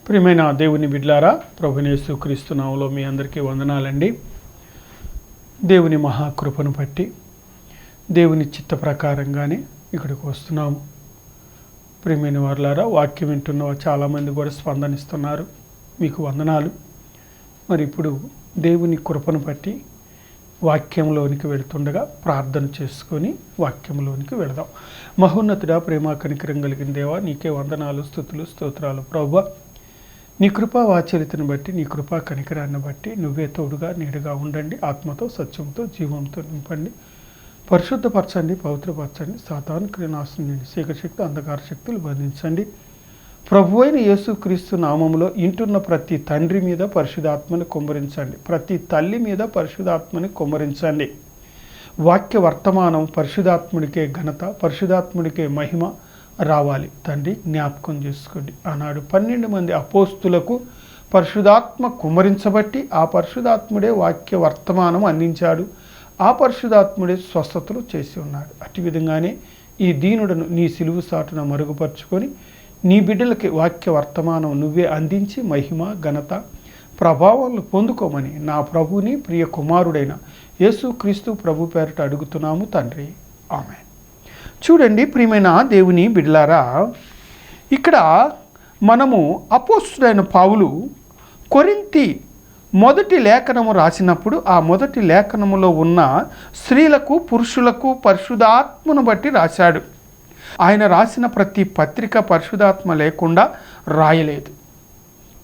ప్రియమైన దేవుని బిడ్లారా, ప్రభువైన యేసుక్రీస్తు నామములో మీ అందరికీ వందనాలండి. దేవుని మహాకృపను బట్టి దేవుని చిత్త ప్రకారంగానే ఇక్కడికి వస్తున్నాము. ప్రియమైన వారులారా, వాక్యం వింటున్న చాలామంది కూడా స్పందనిస్తున్నారు, మీకు వందనాలు. మరి ఇప్పుడు దేవుని కృపను బట్టి వాక్యంలోనికి వెళుతుండగా ప్రార్థన చేసుకొని వాక్యంలోనికి వెళదాం. మహోన్నతుడా, ప్రేమ కనికరం కలిగిన దేవా, నీకే వందనాలు, స్తుతులు, స్తోత్రాలు. ప్రభువా, నీ కృపా వాచరితను బట్టి, నీ కృపా కనికరాన్ని బట్టి నువ్వే తోడుగా నీడగా ఉండండి. ఆత్మతో, సత్యంతో, జీవంతో నింపండి, పరిశుద్ధపరచండి, పవిత్రపరచండి. సాతాను క్రియనాశనం, చీకటి శక్తి, అంధకార శక్తులు బంధించండి. ప్రభువైన యేసుక్రీస్తు నామములో ఇంటున్న ప్రతి తండ్రి మీద పరిశుద్ధాత్మని కుమ్మరించండి, ప్రతి తల్లి మీద పరిశుద్ధాత్మని కుమ్మరించండి. వాక్య వర్తమానం పరిశుద్ధాత్ముడికే ఘనత, పరిశుద్ధాత్ముడికే మహిమ రావాలి. తండ్రి, జ్ఞాపకం చేసుకోండి. ఆనాడు 12 మంది అపోస్తులకు పరిశుద్ధాత్మ కుమ్మరించబట్టి ఆ పరిశుద్ధాత్ముడే వాక్య వర్తమానం అందించాడు. ఆ పరిశుద్ధాత్ముడే స్వస్థతలు చేసి ఉన్నాడు. అట్టి విధంగానే ఈ దీనుడను నీ సిలువు సాటున మరుగుపరుచుకొని నీ బిడ్డలకి వాక్య వర్తమానం నువ్వే అందించి మహిమ, ఘనత, ప్రభావాలను పొందుకోమని నా ప్రభుని ప్రియ కుమారుడైన యేసుక్రీస్తు ప్రభు పేరిట అడుగుతున్నాము తండ్రి, ఆమేన్. చూడండి ప్రియమైన దేవుని బిడ్డలారా, ఇక్కడ మనము అపోస్తుడైన పౌలు కొరింథీ మొదటి లేఖనము రాసినప్పుడు ఆ మొదటి లేఖనములో ఉన్న స్త్రీలకు, పురుషులకు పరిశుద్ధాత్మను బట్టి రాశాడు. ఆయన రాసిన ప్రతి పత్రిక పరిశుద్ధాత్మ లేకుండా రాయలేదు,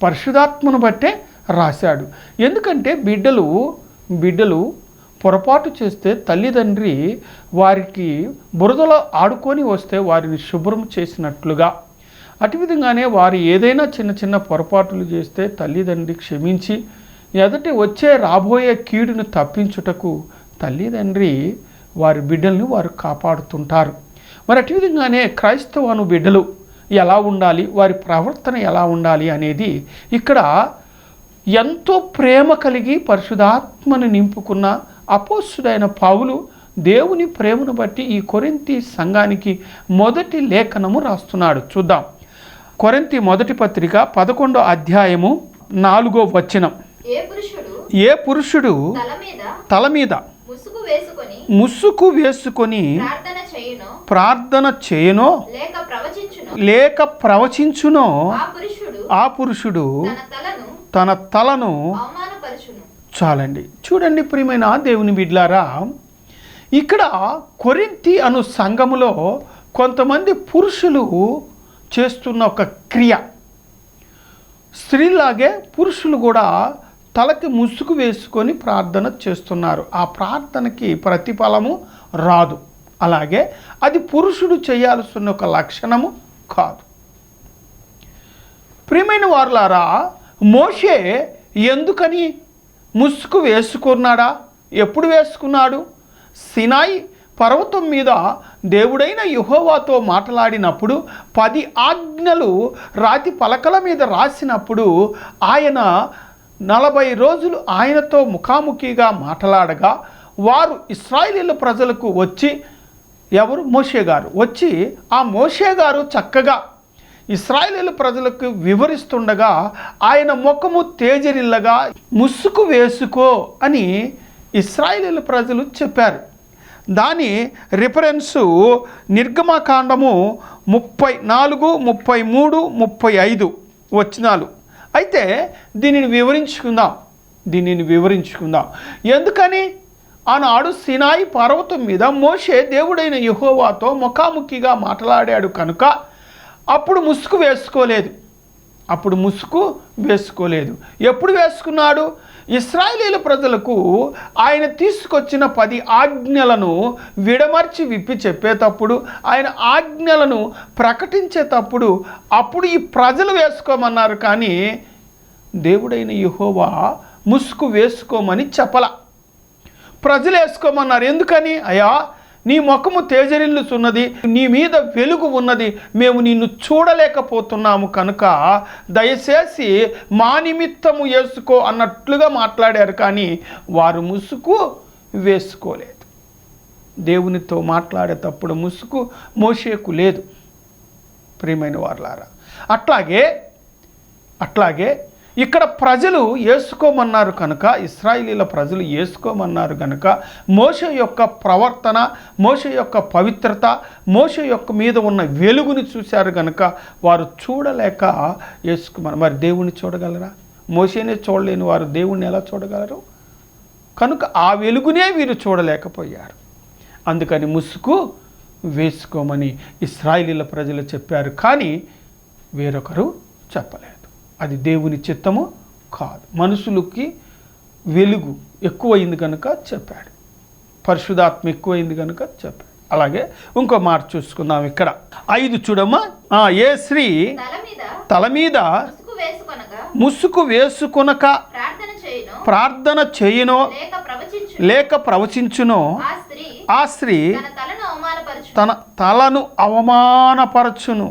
పరిశుద్ధాత్మను బట్టే రాశాడు. ఎందుకంటే బిడ్డలు పొరపాటు చేస్తే తల్లిదండ్రి వారికి బురదలో ఆడుకొని వస్తే వారిని శుభ్రం చేసినట్లుగా, అటు విధంగానే వారు ఏదైనా చిన్న చిన్న పొరపాటులు చేస్తే తల్లిదండ్రి క్షమించి ఎదుటి వచ్చే రాబోయే కీడును తప్పించుటకు తల్లిదండ్రి వారి బిడ్డల్ని వారు కాపాడుతుంటారు. మరి అటు విధంగానే క్రైస్తవాను బిడ్డలు ఎలా ఉండాలి, వారి ప్రవర్తన ఎలా ఉండాలి అనేది ఇక్కడ ఎంతో ప్రేమ కలిగి పరిశుద్ధాత్మను నింపుకున్న అపోస్తుడైన పౌలు దేవుని ప్రేమను బట్టి ఈ కొరింథీ సంఘానికి మొదటి లేఖనము రాస్తున్నాడు. చూద్దాం. కొరింథీ మొదటి పత్రిక 11వ అధ్యాయము 4వ వచనం. ఏ పురుషుడు తల మీద ముసుగు వేసుకొని ప్రార్థన చేయనో లేక ప్రవచించునో ఆ పురుషుడు తన తలను చాలండి. చూడండి ప్రియమైన దేవుని బిడ్లారా, ఇక్కడ కొరింథీ అను సంఘములో కొంతమంది పురుషులు చేస్తున్న ఒక క్రియ, స్త్రీలాగే పురుషులు కూడా తలకి ముసుగు వేసుకొని ప్రార్థన చేస్తున్నారు. ఆ ప్రార్థనకి ప్రతిఫలము రాదు, అలాగే అది పురుషుడు చేయాల్సిన ఒక లక్షణము కాదు. ప్రియమైన వారులారా, మోషే ఎందుకని ముసుగు వేసుకున్నాడా? ఎప్పుడు వేసుకున్నాడు? సినాయి పర్వతం మీద దేవుడైన యెహోవాతో మాట్లాడినప్పుడు 10 ఆజ్ఞలు రాతి పలకల మీద రాసినప్పుడు ఆయన 40 రోజులు ఆయనతో ముఖాముఖిగా మాట్లాడగా వారు ఇశ్రాయేలీయుల ప్రజలకు వచ్చి, ఎవరు? మోషే గారు వచ్చి, ఆ మోషే గారు చక్కగా ఇశ్రాయేలీయుల ప్రజలకు వివరిస్తుండగా ఆయన ముఖము తేజరిల్లగా ముసుగు వేసుకో అని ఇశ్రాయేలీయుల ప్రజలు చెప్పారు. దాని రిఫరెన్సు నిర్గమకాండము 34, 33, 35 వచనాలు. అయితే దీనిని వివరించుకుందాం. ఎందుకని ఆనాడు సినాయి పర్వతం మీద మోషే దేవుడైన యెహోవాతో ముఖాముఖిగా మాట్లాడాడు కనుక అప్పుడు ముసుగు వేసుకోలేదు. ఎప్పుడు వేసుకున్నాడు? ఇశ్రాయేలీయుల ప్రజలకు ఆయన తీసుకొచ్చిన 10 ఆజ్ఞలను విడమర్చి విప్పి చెప్పేటప్పుడు, ఆయన ఆజ్ఞలను ప్రకటించేటప్పుడు అప్పుడు ఈ ప్రజలు వేసుకోమన్నారు. కానీ దేవుడైన యెహోవా ముసుగు వేసుకోమని చెప్పల, ప్రజలు వేసుకోమన్నారు. ఎందుకని? అయ్యా, నీ ముఖము తేజరిల్లుచున్నది, నీ మీద వెలుగు ఉన్నది, మేము నిన్ను చూడలేకపోతున్నాము కనుక దయచేసి మా నిమిత్తము వేసుకో అన్నట్లుగా మాట్లాడారు. కానీ వారు ముసుగు వేసుకోలేదు. దేవునితో మాట్లాడేటప్పుడు ముసుగు మోషేకు లేదు. ప్రియమైన వారులారా, అట్లాగే అట్లాగే ఇక్కడ ప్రజలు వేసుకోమన్నారు కనుక, ఇశ్రాయేలీల ప్రజలు వేసుకోమన్నారు కనుక మోషే యొక్క ప్రవర్తన, మోషే యొక్క పవిత్రత, మోషే యొక్క మీద ఉన్న వెలుగుని చూశారు కనుక వారు చూడలేక వేసుకోమన్నారు. మరి దేవుణ్ణి చూడగలరా? మోషేనే చూడలేని వారు దేవుణ్ణి ఎలా చూడగలరు? కనుక ఆ వెలుగునే వీరు చూడలేకపోయారు. అందుకని ముసుగు వేసుకోమని ఇశ్రాయేలీల ప్రజలు చెప్పారు, కానీ వేరొకరు చెప్పలేదు. అది దేవుని చిత్తము కాదు. మనుషులకి వెలుగు ఎక్కువైంది కనుక చెప్పాడు, పరిశుద్ధాత్మ ఎక్కువైంది కనుక చెప్పాడు. అలాగే ఇంకో మాట చూసుకుందాం. ఇక్కడ 5 చూడమ్మా. ఏ స్త్రీ తల మీద ముసుగు వేసుకొనక ప్రార్థన చేయునో లేక ప్రవచించునో ఆ స్త్రీ తన తలను అవమానపరచును.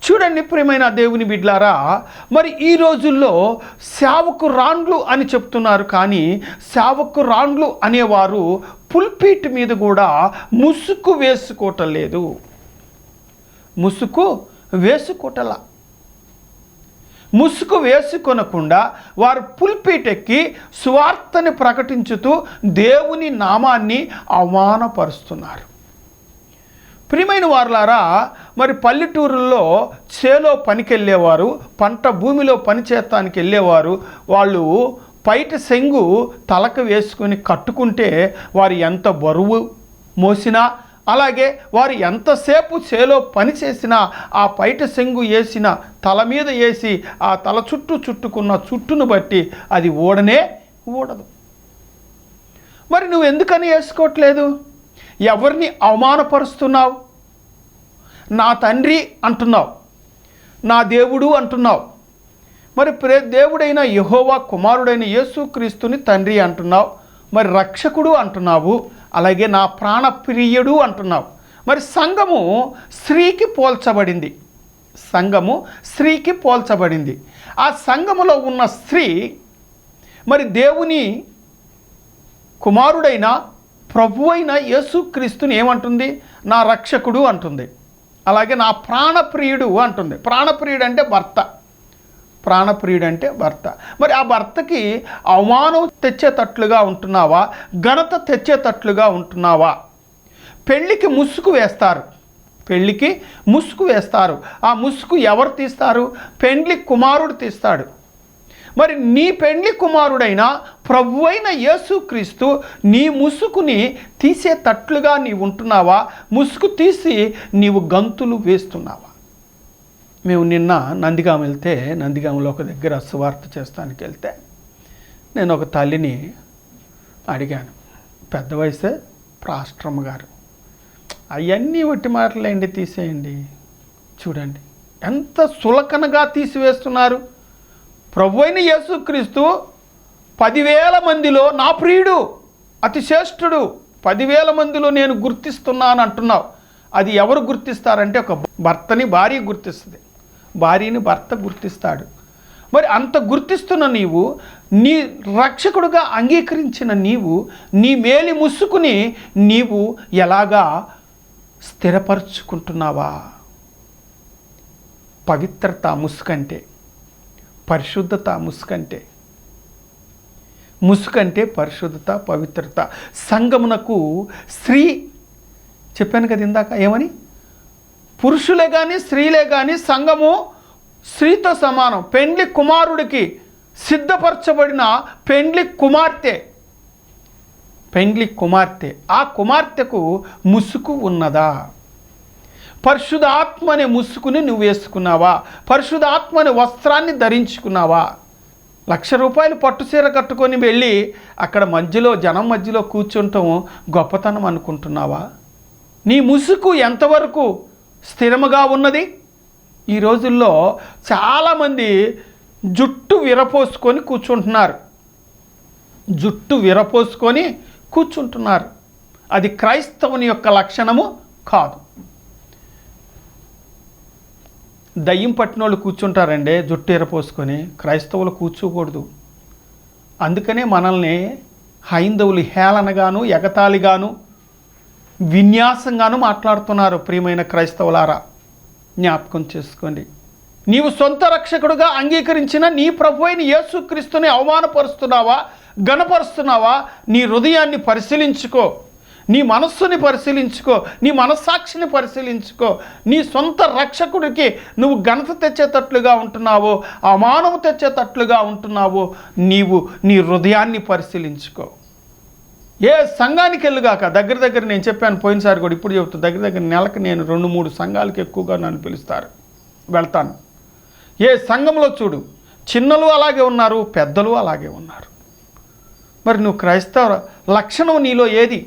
చూడండి ప్రియమైన దేవుని బిడ్డలారా, మరి ఈ రోజుల్లో సేవకురాండ్లు అని చెప్తున్నారు, కానీ సేవకురాండ్లు అనేవారు పుల్పీట్ మీద కూడా ముసుగు వేసుకోవటం లేదు. ముసుగు వేసుకోవటలా. ముసుగు వేసుకొనకుండా వారు పుల్పీట్ ఎక్కి సువార్తని ప్రకటించుతూ దేవుని నామాన్ని అవమానపరుస్తున్నారు. ప్రియమైన వారులారా, మరి పల్లెటూరుల్లో చేలో పనికి వెళ్ళేవారు, పంట భూమిలో పని చేస్తానికి వెళ్ళేవారు, వాళ్ళు పైట సెంగు తలకు వేసుకుని కట్టుకుంటే వారు ఎంత బరువు మోసినా, అలాగే వారు ఎంతసేపు చేలో పని చేసినా ఆ పైట సెంగు వేసిన తల మీద వేసి ఆ తల చుట్టూ చుట్టుకున్న చుట్టును బట్టి అది ఊడనే ఊడదు. మరి నువ్వు ఎందుకని వేసుకోవట్లేదు? ఎవరిని అవమానపరుస్తున్నావు? నా తండ్రి అంటున్నావు, నా దేవుడు అంటున్నావు. మరి దేవుడైన యెహోవా కుమారుడైన యేసుక్రీస్తుని తండ్రి అంటున్నావు, మరి రక్షకుడు అంటున్నావు, అలాగే నా ప్రాణప్రియుడు అంటున్నావు. మరి సంఘము స్త్రీకి పోల్చబడింది. సంఘము స్త్రీకి పోల్చబడింది. ఆ సంఘములో ఉన్న స్త్రీ మరి దేవుని కుమారుడైన ప్రభువైన యేసుక్రీస్తుని ఏమంటుంది? నా రక్షకుడు అంటుంది. అలాగే నా ప్రాణప్రియుడు అంటుంది. ప్రాణప్రియుడు అంటే భర్త. ప్రాణప్రియుడు అంటే భర్త. మరి ఆ భర్తకి అవమానం తెచ్చేటట్లుగా ఉంటున్నావా? ఘనత తెచ్చేటట్లుగా ఉంటున్నావా? పెళ్ళికి ముసుగు వేస్తారు. పెళ్ళికి ముసుగు వేస్తారు. ఆ ముసుగు ఎవరు తీస్తారు? పెండ్లి కుమారుడు తీస్తాడు. మరి నీ పెండ్లి కుమారుడైన ప్రభువైన యేసుక్రీస్తు నీ ముసుగుని తీసేటట్లుగా నీవు ఉంటున్నావా? ముసుగు తీసి నీవు గంతులు వేస్తున్నావా? మేము నిన్న నందిగామ వెళ్తే, నందిగామలో ఒక దగ్గర సువార్త చేస్తానికి వెళ్తే నేను ఒక తల్లిని అడిగాను. పెద్ద వయసే, ప్రాస్ట్రమ్మ గారు. అవన్నీ ఒట్టి మాటలేండి, తీసేయండి. చూడండి ఎంత సులకనగా తీసివేస్తున్నారు. ప్రభువైన యేసుక్రీస్తు 10,000 మందిలో నా ప్రియుడు, అతి శ్రేష్ఠుడు, 10,000 మందిలో నేను గుర్తిస్తున్నాను అంటున్నావు. అది ఎవరు గుర్తిస్తారంటే ఒక భర్తని భార్య గుర్తిస్తుంది, భార్యని భర్త గుర్తిస్తాడు. మరి అంత గుర్తిస్తున్న నీవు, నీ రక్షకుడుగా అంగీకరించిన నీవు, నీ మేలి ముసుకుని నీవు ఎలాగా స్థిరపరుచుకుంటున్నావా? పవిత్రత ముసుకంటే, పరిశుద్ధత ముసుకంటే, ముసుకంటే పరిశుద్ధత, పవిత్రత. సంఘమునకు స్త్రీ చెప్పాను కదా ఇందాక, ఏమని? పురుషులే కానీ స్త్రీలే కానీ సంఘము స్త్రీతో సమానం. పెండ్లి కుమారుడికి సిద్ధపరచబడిన పెండ్లి కుమార్తె, పెండ్లి కుమార్తె. ఆ కుమార్తెకు ముసుగు ఉన్నదా? పరిశుద్ధాత్మ అనే ముసుగుని నువ్వు వేసుకున్నావా? పరిశుద్ధాత్మ అనే వస్త్రాన్ని ధరించుకున్నావా? 1,00,000 రూపాయలు పట్టుచీర కట్టుకొని వెళ్ళి అక్కడ మధ్యలో, జనం మధ్యలో కూర్చుంటాం గొప్పతనం అనుకుంటున్నావా? నీ ముసుగు ఎంతవరకు స్థిరముగా ఉన్నది? ఈ రోజుల్లో చాలామంది జుట్టు విరపోసుకొని కూర్చుంటున్నారు. జుట్టు విరపోసుకొని కూర్చుంటున్నారు. అది క్రైస్తవుని యొక్క లక్షణము కాదు. దయ్యం పట్టినోళ్ళు కూర్చుంటారండి జుట్టు ఎరపోసుకొని, క్రైస్తవులు కూర్చోకూడదు. అందుకనే మనల్ని హైందవులు హేళనగాను, ఎగతాళిగాను, విన్యాసంగాను మాట్లాడుతున్నారు. ప్రియమైన క్రైస్తవులారా, జ్ఞాపకం చేసుకోండి. నీవు సొంత రక్షకుడుగా అంగీకరించిన నీ ప్రభు అయిన యేసుక్రీస్తుని అవమానపరుస్తున్నావా, ఘనపరుస్తున్నావా? నీ హృదయాన్ని పరిశీలించుకో, నీ మనస్సుని పరిశీలించుకో, నీ మనస్సాక్షిని పరిశీలించుకో. నీ సొంత రక్షకుడికి నువ్వు ఘనత తెచ్చేటట్లుగా ఉంటున్నావో, అవమానం తెచ్చేటట్లుగా ఉంటున్నావో నీవు నీ హృదయాన్ని పరిశీలించుకో. ఏ సంఘానికి వెళ్ళుగాక, దగ్గర నేను చెప్పాను పోయినసారి కూడా, ఇప్పుడు చెబుతా, దగ్గర నెలకు నేను 2-3 సంఘాలకు ఎక్కువగా నన్ను పిలుస్తారు, వెళ్తాను. ఏ సంఘంలో చూడు, చిన్నలు అలాగే ఉన్నారు, పెద్దలు అలాగే ఉన్నారు. మరి నువ్వు క్రైస్తవ లక్షణం నీలో ఏది?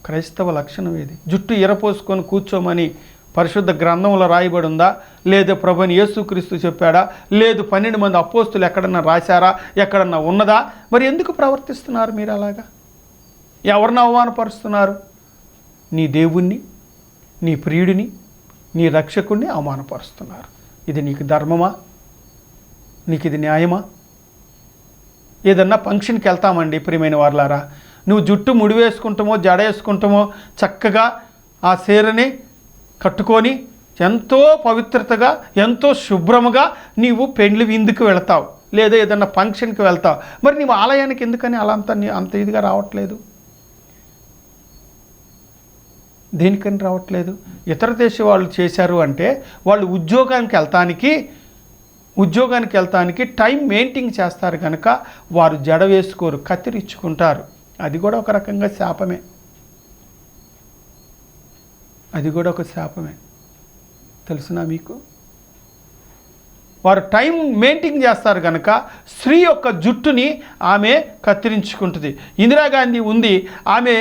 క్రైస్తవ లక్షణం ఏది? జుట్టు ఎరపోసుకొని కూర్చోమని పరిశుద్ధ గ్రంథంలో రాయబడి ఉందా? లేదా ప్రభుని యేసుక్రీస్తు చెప్పాడా? లేదు 12 మంది అపోస్తులు ఎక్కడన్నా రాశారా? ఎక్కడన్నా ఉన్నదా? మరి ఎందుకు ప్రవర్తిస్తున్నారు మీరు అలాగా? ఎవరిని అవమానపరుస్తున్నారు? నీ దేవుణ్ణి, నీ ప్రియుడిని, నీ రక్షకుడిని అవమానపరుస్తున్నారు. ఇది నీకు ధర్మమా? నీకు ఇది న్యాయమా? ఏదన్నా ఫంక్షన్కి వెళ్తామండి ప్రియమైన వారలారా, నువ్వు జుట్టు ముడి వేసుకుంటామో జడ వేసుకుంటామో చక్కగా ఆ చీరని కట్టుకొని ఎంతో పవిత్రతగా ఎంతో శుభ్రముగా నీవు పెండ్లి విందుకు వెళతావు, లేదా ఏదన్నా ఫంక్షన్కి వెళ్తావు. మరి నీవు ఆలయానికి ఎందుకని అలా అంత ఇదిగా రావట్లేదు? దేనికని రావట్లేదు? ఇతర దేశ వాళ్ళు చేశారు అంటే వాళ్ళు ఉద్యోగానికి వెళ్తానికి టైం మెయింటైన్ చేస్తారు కనుక వారు జడ వేసుకోరు, కత్తిరించుకుంటారు. అది కూడా ఒక రకంగా శాపమే, అది కూడా ఒక శాపమే. తెలుసునా మీకు? వారు టైం మెయింటైన్ చేస్తారు కనుక స్త్రీ యొక్క జుట్టుని ఆమె కత్తిరించుకుంటుంది. ఇందిరాగాంధీ ఉంది, ఆమె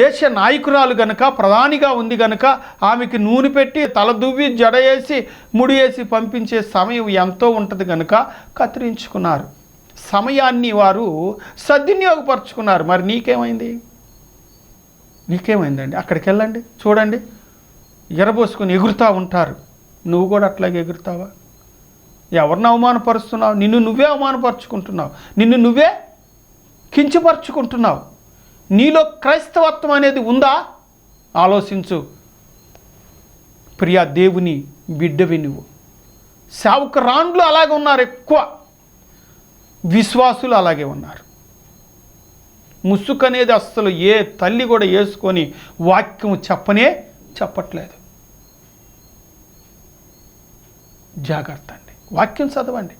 దేశ నాయకురాలు గనక, ప్రధానిగా ఉంది గనక ఆమెకి నూనె పెట్టి తల దువ్వి జడ వేసి ముడి వేసి పంపించే సమయం ఎంతో ఉంటుంది కనుక కత్తిరించుకున్నారు. సమయాన్ని వారు సద్వినియోగపరుచుకున్నారు. మరి నీకేమైందండి? అక్కడికి వెళ్ళండి, చూడండి, ఎరబోసుకొని ఎగురుతూ ఉంటారు. నువ్వు కూడా అట్లాగే ఎగురుతావా? ఎవరిని అవమానపరుస్తున్నావు? నిన్ను నువ్వే అవమానపరుచుకుంటున్నావు, నిన్ను నువ్వే కించపరుచుకుంటున్నావు. నీలో క్రైస్తవత్వం అనేది ఉందా? ఆలోచించు ప్రియా దేవుని బిడ్డవి నువ్వు. సేవకురాండ్లు అలాగే ఉన్నారు, ఎక్కువ విశ్వాసులు అలాగే ఉన్నారు. ముసుగు అనేది అస్సలు ఏ తల్లి కూడా వేసుకొని వాక్యం చెప్పట్లేదు. జాగ్రత్త అండి, వాక్యం చదవండి,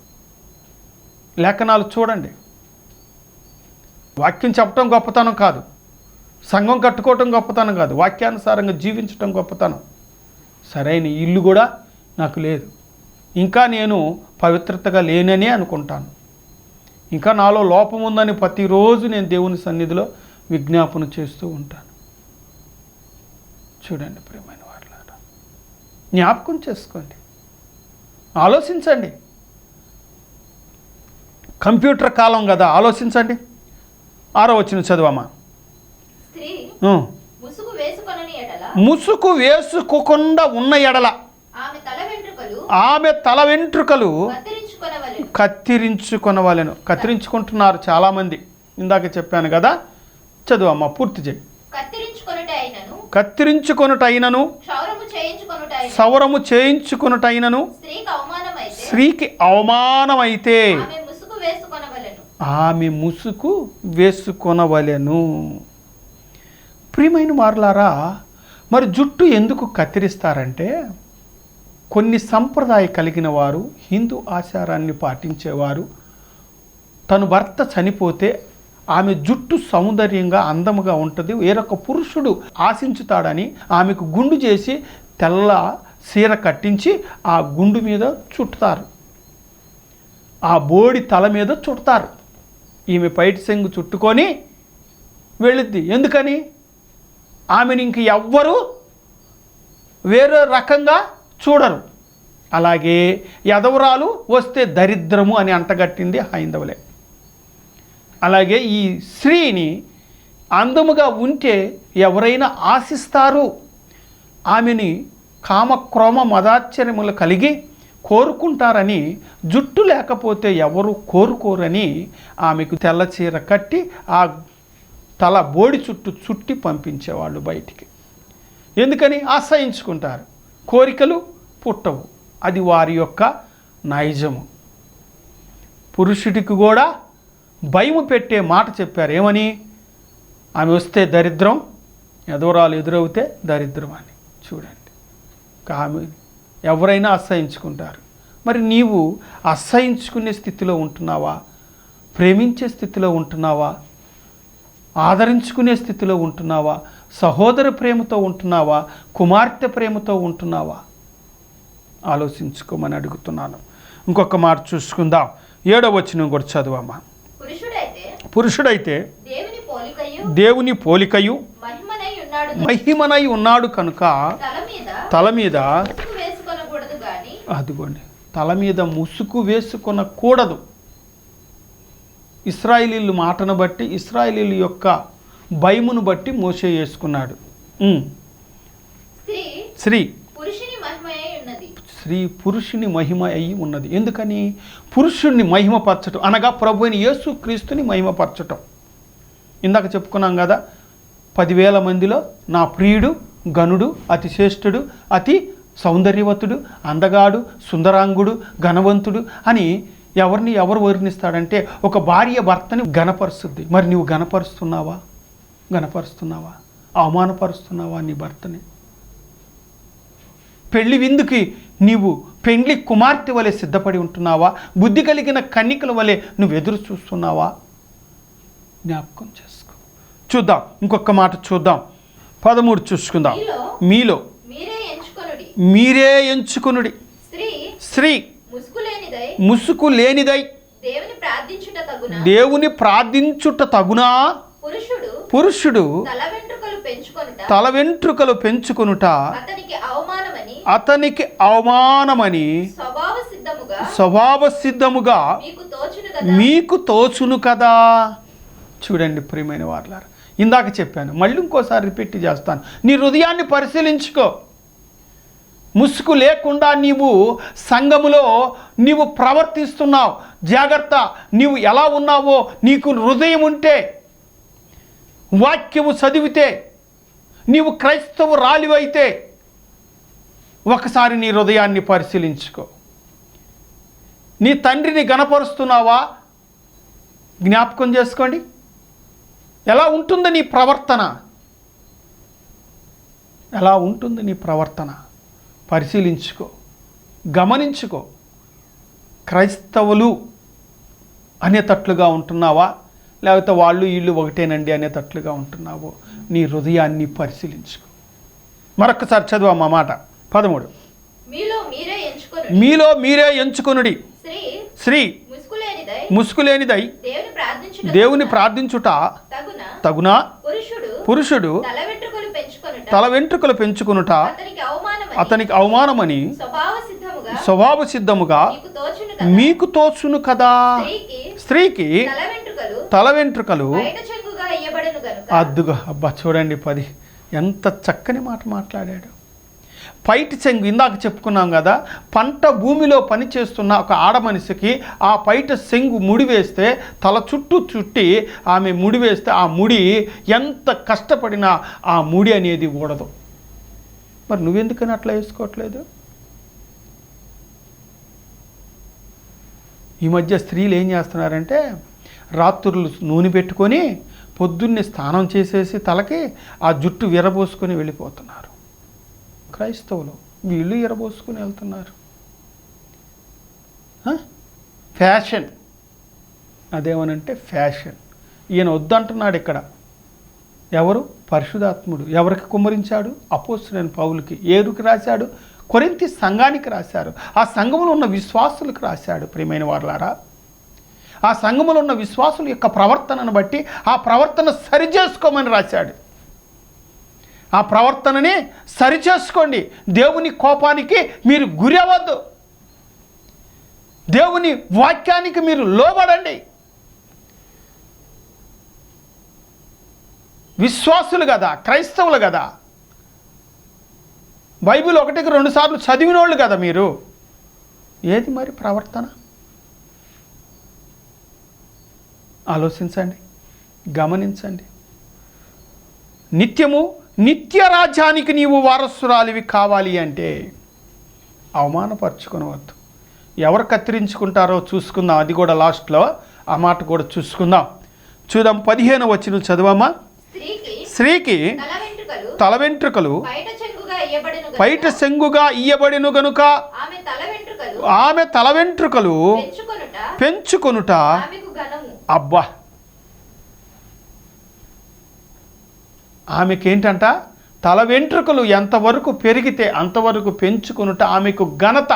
లేఖనాలు చూడండి. వాక్యం చెప్పటం గొప్పతనం కాదు, సంఘం కట్టుకోవటం గొప్పతనం కాదు, వాక్యానుసారంగా జీవించటం గొప్పతనం. సరైన ఇల్లు కూడా నాకు లేదు, ఇంకా నేను పవిత్రతగా లేననే అనుకుంటాను, ఇంకా నాలో లోపం ఉందని ప్రతిరోజు నేను దేవుని సన్నిధిలో విజ్ఞాపన చేస్తూ ఉంటాను. చూడండి ప్రియమైన వారలారా, జ్ఞాపకం చేసుకోండి, ఆలోచించండి. కంప్యూటర్ కాలం కదా, ఆలోచించండి. 6వ వచనం చదువమ్మా. ముసుగు వేసుకోకుండా ఉన్న ఎడల ఆమె తల వెంట్రుకలు కత్తిరించుకొనవలెను. కత్తిరించుకుంటున్నారు చాలామంది, ఇందాక చెప్పాను కదా. చదువమ్మా, పూర్తి చేయి. కత్తిరించుకొనుటైనను సౌరము చేయించుకొనుటైనను స్త్రీకి అవమానమైతే ఆమె ముసుగు వేసుకొనవలెను. ప్రియమైన వారలారా, మరి జుట్టు ఎందుకు కత్తిరిస్తారంటే, కొన్ని సంప్రదాయ కలిగిన వారు, హిందూ ఆచారాన్ని పాటించేవారు, తన భర్త చనిపోతే ఆమె జుట్టు సౌందర్యంగా అందముగా ఉంటుంది, వేరొక పురుషుడు ఆశించుతాడని ఆమెకు గుండు చేసి తెల్ల చీర కట్టించి ఆ గుండు మీద చుట్టుతారు, ఆ బోడి తల మీద చుడతారు. ఈమె పైటి సెంగు చుట్టుకొని వెళ్ళిద్ది. ఎందుకని? ఆమెను ఇంక ఎవ్వరూ వేరే రకంగా చూడరు. అలాగే యదవరాలు వస్తే దరిద్రము అని అంటగట్టింది హైందవులే. అలాగే ఈ స్త్రీని అందముగా ఉంటే ఎవరైనా ఆశిస్తారు, ఆమెని కామక్రోమ మదాశ్చర్యములు కలిగి కోరుకుంటారని, జుట్టు లేకపోతే ఎవరు కోరుకోరని ఆమెకు తెల్ల చీర కట్టి ఆ తల బోడి చుట్టి పంపించేవాళ్ళు బయటికి. ఎందుకని? ఆశ్రయించుకుంటారు, కోరికలు పుట్టవు, అది వారి యొక్క నైజము. పురుషుడికి కూడా భయము పెట్టే మాట చెప్పారు. ఏమని? ఆమె వస్తే దరిద్రం, ఎదవరాలు ఎదురవుతే దరిద్రం అని. చూడండి, ఆమె ఎవరైనా అసహించుకుంటారు. మరి నీవు అసహించుకునే స్థితిలో ఉంటున్నావా? ప్రేమించే స్థితిలో ఉంటున్నావా? ఆదరించుకునే స్థితిలో ఉంటున్నావా? సహోదర ప్రేమతో ఉంటున్నావా? కుమార్తె ప్రేమతో ఉంటున్నావా? ఆలోచించుకోమని అడుగుతున్నాను. ఇంకొక మాట చూసుకుందాం. 7వ వచనం కూడా చదువమ్మా. పురుషుడైతే దేవుని పోలికయు మహిమనై ఉన్నాడు కనుక తల మీద, అదిగోండి, తల మీద ముసుగు వేసుకొనకూడదు. ఇశ్రాయేలీయుల మాటను బట్టి, ఇశ్రాయేలీయుల యొక్క భయమును బట్టి మోషే వేసుకున్నాడు. స్త్రీ పురుషుని మహిమ అయి ఉన్నది. ఎందుకని? పురుషుణ్ణి మహిమపరచటం అనగా ప్రభు అయిన యేసుక్రీస్తుని మహిమపరచటం. ఇందాక చెప్పుకున్నాం కదా, 10,000 మందిలో నా ప్రియుడు, గనుడు, అతి శ్రేష్ఠుడు, అతి సౌందర్యవతుడు, అందగాడు, సుందరాంగుడు, ఘనవంతుడు అని ఎవరు వర్ణిస్తాడంటే ఒక భార్య భర్తని గణపరుస్తుంది. మరి నువ్వు గణపరుస్తున్నావా? అవమానపరుస్తున్నావా నీ భర్తని? పెళ్లి విందుకి నీవు పెండ్లి కుమార్తె వలె సిద్ధపడి ఉంటున్నావా? బుద్ధి కలిగిన కన్నికల వలె నువ్వు ఎదురు చూస్తున్నావా? జ్ఞాపకం చేసుకో. చూద్దాం, ఇంకొక మాట చూద్దాం. 13 చూసుకుందాం. మీలో మీరే ఎంచుకొనుడి. స్త్రీ ముసుకు లేనిదై దేవుని ప్రార్థించుట తగునా? పురుషుడు తల వెంట్రుకలు పెంచుకొనుట అతనికి అవమానమని స్వభావ సిద్ధముగా మీకు తోచును కదా. చూడండి ప్రియమైన వారలారా, ఇందాక చెప్పాను, మళ్ళీ ఇంకోసారి రిపీట్ చేస్తాను. నీ హృదయాన్ని పరిశీలించుకో. ముసుగు లేకుండా నీవు సంఘములో నీవు ప్రవర్తిస్తున్నావు. జాగ్రత్త, నీవు ఎలా ఉన్నావో, నీకు హృదయం ఉంటే, వాక్యము చదివితే, నీవు క్రైస్తవురాలివైతే ఒకసారి నీ హృదయాన్ని పరిశీలించుకో. నీ తండ్రిని గణపరుస్తున్నావా? జ్ఞాపకం చేసుకోండి. ఎలా ఉంటుంది నీ ప్రవర్తన? పరిశీలించుకో, గమనించుకో. క్రైస్తవులు అనేటట్లుగా ఉంటున్నావా? లేకపోతే వాళ్ళు వీళ్ళు ఒకటేనండి అనేటట్లుగా ఉంటున్నావో? నీ హృదయాన్ని పరిశీలించుకో. మరొకసారి చదువమ్మా మాట. 13 మీలో మీరే ఎంచుకొనుడి. స్త్రీ ముసుగులేనిదై దేవుని ప్రార్థించుట తగునా? పురుషుడు తల వెంట్రుకలు పెంచుకొనుట అతనికి అవమానమని స్వభావ సిద్ధముగా మీకు తోచును కదా. స్త్రీకి తల వెంట్రుకలు అద్దుగా. అబ్బా చూడండి, 10 ఎంత చక్కని మాట మాట్లాడాడు. పైటి చెంగు ఇందాక చెప్పుకున్నాం కదా, పంట భూమిలో పనిచేస్తున్న ఒక ఆడ మనిషికి ఆ పైట చెంగు ముడి వేస్తే, తల చుట్టూ చుట్టి ఆమె ముడి వేస్తే, ఆ ముడి ఎంత కష్టపడినా ఆ ముడి అనేది ఊడదు. మరి నువ్వెందుకని అట్లా వేసుకోవట్లేదు? ఈ మధ్య స్త్రీలు ఏం చేస్తున్నారంటే, రాత్రులు నూనె పెట్టుకొని పొద్దున్నే స్నానం చేసేసి తలకి ఆ జుట్టు విరబోసుకొని వెళ్ళిపోతున్నారు. క్రైస్తవులు వీళ్ళు ఎరబోసుకుని వెళ్తున్నారు. ఫ్యాషన్, అదేమనంటే ఫ్యాషన్. ఈయన వద్దంటున్నాడు ఇక్కడ. ఎవరు? పరిశుద్ధాత్ముడు. ఎవరికి కుమ్మరించాడు? అపోస్తలుడైన పౌలుకి. ఏరుకి రాశాడు? కొరింథీ సంఘానికి రాశారు. ఆ సంఘములో ఉన్న విశ్వాసులకు రాశాడు. ప్రియమైన వారలారా, ఆ సంఘములో ఉన్న విశ్వాసుల యొక్క ప్రవర్తనను బట్టి ఆ ప్రవర్తన సరిచేసుకోమని రాశాడు. ఆ ప్రవర్తనని సరిచేసుకోండి. దేవుని కోపానికి మీరు గురి అవ్వద్దు. దేవుని వాక్యానికి మీరు లోబడండి. విశ్వాసులు కదా, క్రైస్తవులు కదా, బైబిల్ 1కి 2 సార్లు చదివినోళ్ళు కదా మీరు. ఏది మరి ప్రవర్తన? ఆలోచించండి, గమనించండి. నిత్య రాజ్యానికి నీవు వారసురాలివి కావాలి అంటే అవమానపరచుకునవద్దు. ఎవరు కత్తిరించుకుంటారో చూసుకుందాం, అది కూడా లాస్ట్లో ఆ మాట కూడా చూసుకుందాం. చూద్దాం, 15వ వచనం చదవమ్మా. స్త్రీకి తల వెంట్రుకలు పైట చెంగుగా ఇయ్యబడిను గనుక ఆమె తల వెంట్రుకలు పెంచుకొనుట. అబ్బా, ఆమెకేంటంట? తల వెంట్రుకలు ఎంతవరకు పెరిగితే అంతవరకు పెంచుకొనుట ఆమెకు ఘనత.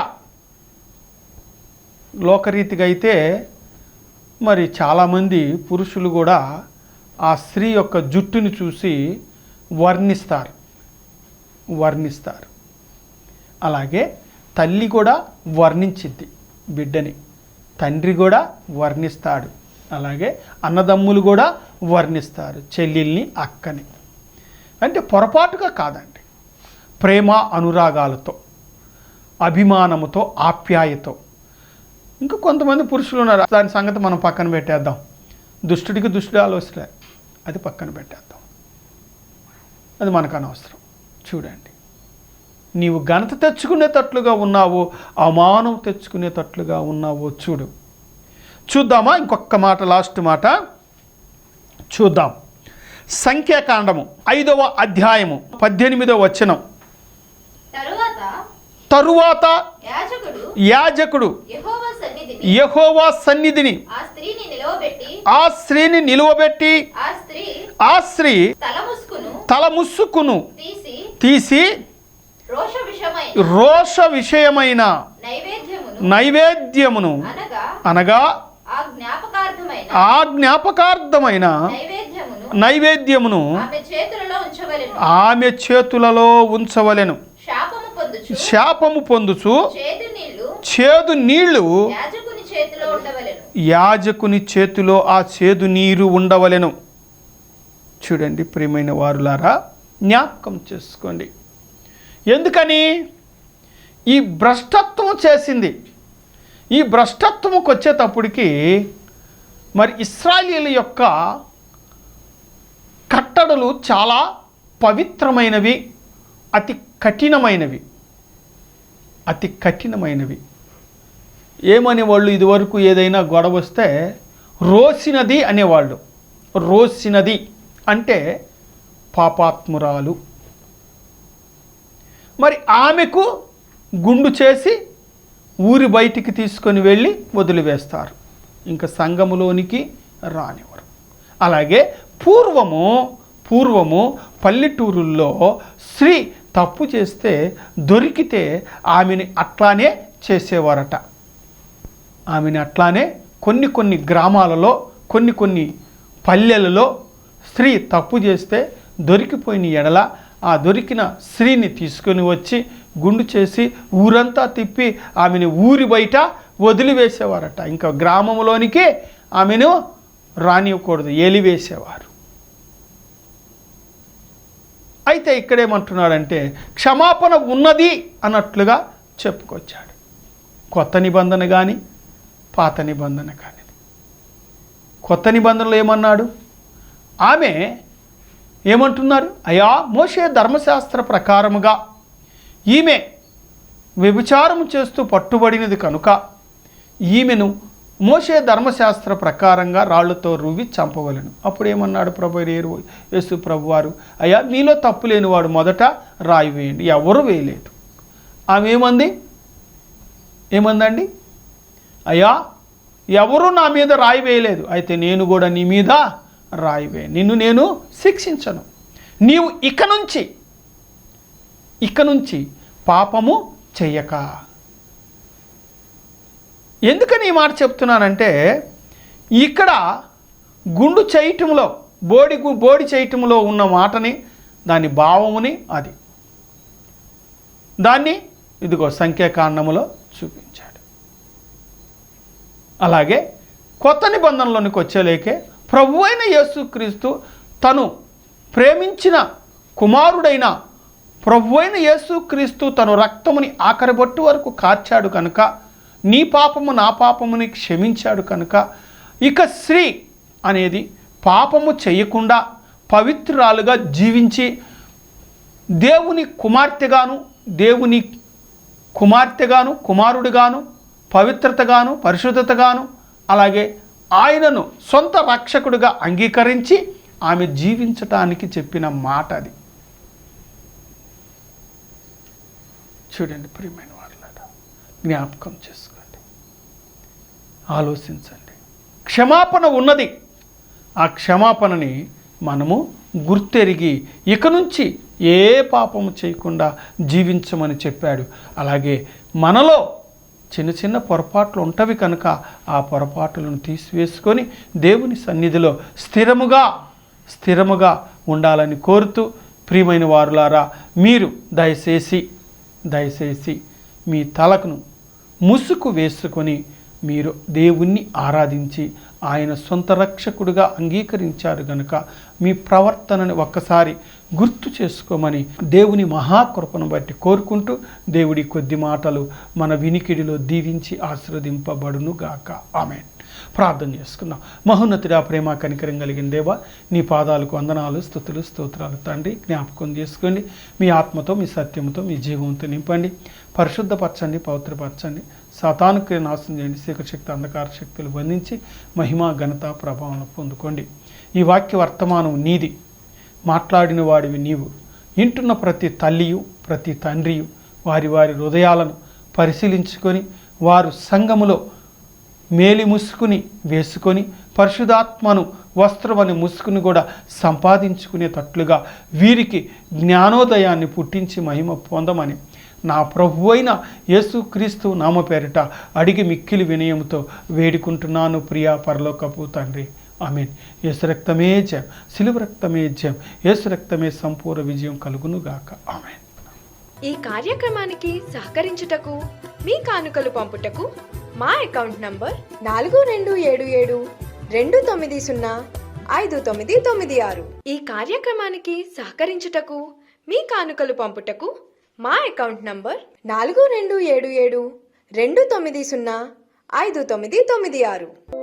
లోకరీతిగా అయితే మరి చాలామంది పురుషులు కూడా ఆ స్త్రీ యొక్క జుట్టుని చూసి వర్ణిస్తారు. అలాగే తల్లి కూడా వర్ణించిద్ది బిడ్డని, తండ్రి కూడా వర్ణిస్తాడు, అలాగే అన్నదమ్ములు కూడా వర్ణిస్తారు చెల్లెల్ని, అక్కని. అంటే పొరపాటుగా కాదండి, ప్రేమ అనురాగాలతో, అభిమానముతో, ఆప్యాయతో. ఇంకా కొంతమంది పురుషులు ఉన్నారు, దాని సంగతి మనం పక్కన పెట్టేద్దాం. దుష్టుడికి దుష్టుడు ఆలోచన, అది పక్కన పెట్టేద్దాం, అది మనకు అనవసరం. చూడండి, నీవు ఘనత తెచ్చుకునేటట్లుగా ఉన్నావో అవమానం తెచ్చుకునేటట్లుగా ఉన్నావో చూద్దామా? ఇంకొక మాట, లాస్ట్ మాట చూద్దాం. సంఖ్యాకాండము 5వ అధ్యాయము 18వ వచనం. తరువాత యాజకుడు యెహోవా సన్నిధిని ఆ స్త్రీని నిలువబెట్టి ఆ స్త్రీ తల ముసుకును తీసి రోష విషయమైన నైవేద్యమును అనగా ఆ జ్ఞాపకార్థమైన నైవేద్యమును ఆమె చేతులలో ఉంచవలెను. శాపము పొందుచు చేదు నీళ్లు యాజకుని చేతిలో ఆ చేదు నీరు ఉండవలెను. చూడండి ప్రియమైన వారులారా, జ్ఞాపకం చేసుకోండి. ఎందుకని? ఈ భ్రష్టత్వం చేసింది. ఈ భ్రష్టత్వంకి వచ్చేటప్పటికి మరి ఇశ్రాయేలీయుల యొక్క కట్టడలు చాలా పవిత్రమైనవి, అతి కఠినమైనవి. ఏమనేవాళ్ళు? ఇదివరకు ఏదైనా గొడవ వస్తే రోసినది అనేవాళ్ళు. రోసినది అంటే పాపాత్మురాలు. మరి ఆమెకు గుండు చేసి ఊరి బయటికి తీసుకొని వెళ్ళి వదిలివేస్తారు, ఇంకా సంఘములోనికి రానివ్వరు. అలాగే పూర్వము పల్లెటూరుల్లో స్త్రీ తప్పు చేస్తే దొరికితే ఆమెని అట్లానే చేసేవారట. ఆమెని అట్లానే కొన్ని గ్రామాలలో, కొన్ని పల్లెలలో స్త్రీ తప్పు చేస్తే దొరికిపోయిన ఎడల ఆ దొరికిన స్త్రీని తీసుకొని వచ్చి గుండు చేసి ఊరంతా తిప్పి ఆమెను ఊరి బయట వదిలివేసేవారట. ఇంకా గ్రామంలోనికి ఆమెను రానివ్వకూడదు, ఏలివేసేవారు. అయితే ఇక్కడేమంటున్నాడంటే క్షమాపణ ఉన్నది అన్నట్లుగా చెప్పుకొచ్చాడు. కొత్త నిబంధన కానీ పాత నిబంధన కానీ. కొత్త నిబంధనలు ఏమన్నాడు? ఆమె ఏమంటున్నారు? అయ్యా, మోషే ధర్మశాస్త్ర ప్రకారముగా ఈమె వ్యభిచారం చేస్తూ పట్టుబడినది కనుక ఈమెను మోషే ధర్మశాస్త్ర ప్రకారంగా రాళ్లతో రువ్వి చంపవలెను. అప్పుడు ఏమన్నాడు యేసు ప్రభువారు? అయ్యా, మీలో తప్పు లేనివాడు మొదట రాయి వేయండి. ఎవరు వేయలేదు. ఆమె ఏమందండి? అయ్యా, ఎవరు నా మీద రాయి వేయలేదు, అయితే నేను కూడా నీ మీద రాయి వేయను, నిన్ను నేను శిక్షించను. నీవు ఇక నుంచి పాపము చెయ్యక. ఎందుకని ఈ మాట చెప్తున్నానంటే ఇక్కడ గుండు చేయటంలో, బోడి చేయటంలో ఉన్న మాటని, దాని భావముని, దాన్ని ఇదిగో సంఖ్యాకాండములో చూపించాడు. అలాగే కొత్త నిబంధనలోనికి వచ్చేలేకే ప్రభువైన యేసుక్రీస్తు తను ప్రేమించిన కుమారుడైన ప్రభువైన యేసుక్రీస్తు తను రక్తముని ఆఖరి బొట్టు వరకు కార్చాడు కనుక, నీ పాపము నా పాపముని క్షమించాడు కనుక, ఇక స్త్రీ అనేది పాపము చేయకుండా పవిత్రురాలుగా జీవించి దేవుని కుమార్తెగాను దేవుని కుమార్తెగాను, కుమారుడిగాను, పవిత్రతగాను, పరిశుద్ధతగాను, అలాగే ఆయనను సొంత రక్షకుడిగా అంగీకరించి ఆమె జీవించటానికి చెప్పిన మాట అది. చూడండి ప్రియమైన వారులారా, జ్ఞాపకం చేసుకోండి, ఆలోచించండి. క్షమాపణ ఉన్నది. ఆ క్షమాపణని మనము గుర్తెరిగి ఇక నుంచి ఏ పాపము చేయకుండా జీవించమని చెప్పాడు. అలాగే మనలో చిన్న చిన్న పొరపాట్లు ఉంటవి కనుక ఆ పొరపాట్లను తీసివేసుకొని దేవుని సన్నిధిలో స్థిరముగా ఉండాలని కోరుతూ, ప్రియమైన వారులారా, మీరు దయచేసి మీ తలకును ముసుగు వేసుకొని మీరు దేవుణ్ణి ఆరాధించి ఆయన సొంత రక్షకుడిగా అంగీకరించారు గనుక మీ ప్రవర్తనని ఒక్కసారి గుర్తు చేసుకోమని దేవుని మహాకృపను బట్టి కోరుకుంటూ, దేవుడి కొద్ది మాటలు మన వినికిడిలో దీవించి ఆశీర్వదింపబడును గాక. ఆమేన్. ప్రార్థన చేసుకుందాం. మహోన్నతుడా, ప్రేమ కనికరం కలిగిన దేవా, నీ పాదాలకు వందనాలు, స్తుతులు, స్తోత్రాలు తండ్రి. జ్ఞాపకం చేసుకోండి. మీ ఆత్మతో, మీ సత్యంతో, మీ జీవంతో నింపండి, పరిశుద్ధపరచండి, పవిత్రపరచండి. సాతానుకి నాశనం చేయండి. శీకరశక్తి, అంధకార శక్తులు బంధించి మహిమ, ఘనత, ప్రభావం పొందుకోండి. ఈ వాక్య వర్తమానం నీది, మాట్లాడిన వాడివి నీవు. ఇంటున్న ప్రతి తల్లియు, ప్రతి తండ్రియు వారి హృదయాలను పరిశీలించుకొని వారు సంఘములో మేలి ముసుకుని వేసుకొని పరిశుద్ధాత్మను వస్త్రమని ముసుకుని కూడా సంపాదించుకునేటట్లుగా వీరికి జ్ఞానోదయాన్ని పుట్టించి మహిమ పొందమని నా ప్రభువైన యేసుక్రీస్తు నామ పేరిట అడిగి మిక్కిలి వినయముతో వేడుకుంటున్నాను ప్రియా పరలోకపు తండ్రి. ఆమేన్. యేసు రక్తమే జయం, సిలువ రక్తమే జయం, యేసు రక్తమే సంపూర్ణ విజయం కలుగును గాక. ఆమేన్. ఈ కార్యక్రమానికి సహకరించుటకు, మీ కానుకలు పంపుటకు మా అకౌంట్ నంబర్ 427729059996. ఈ కార్యక్రమానికి సహకరించుటకు, మీ కానుకలు పంపుటకు మా అకౌంట్ నంబర్ 427729059996.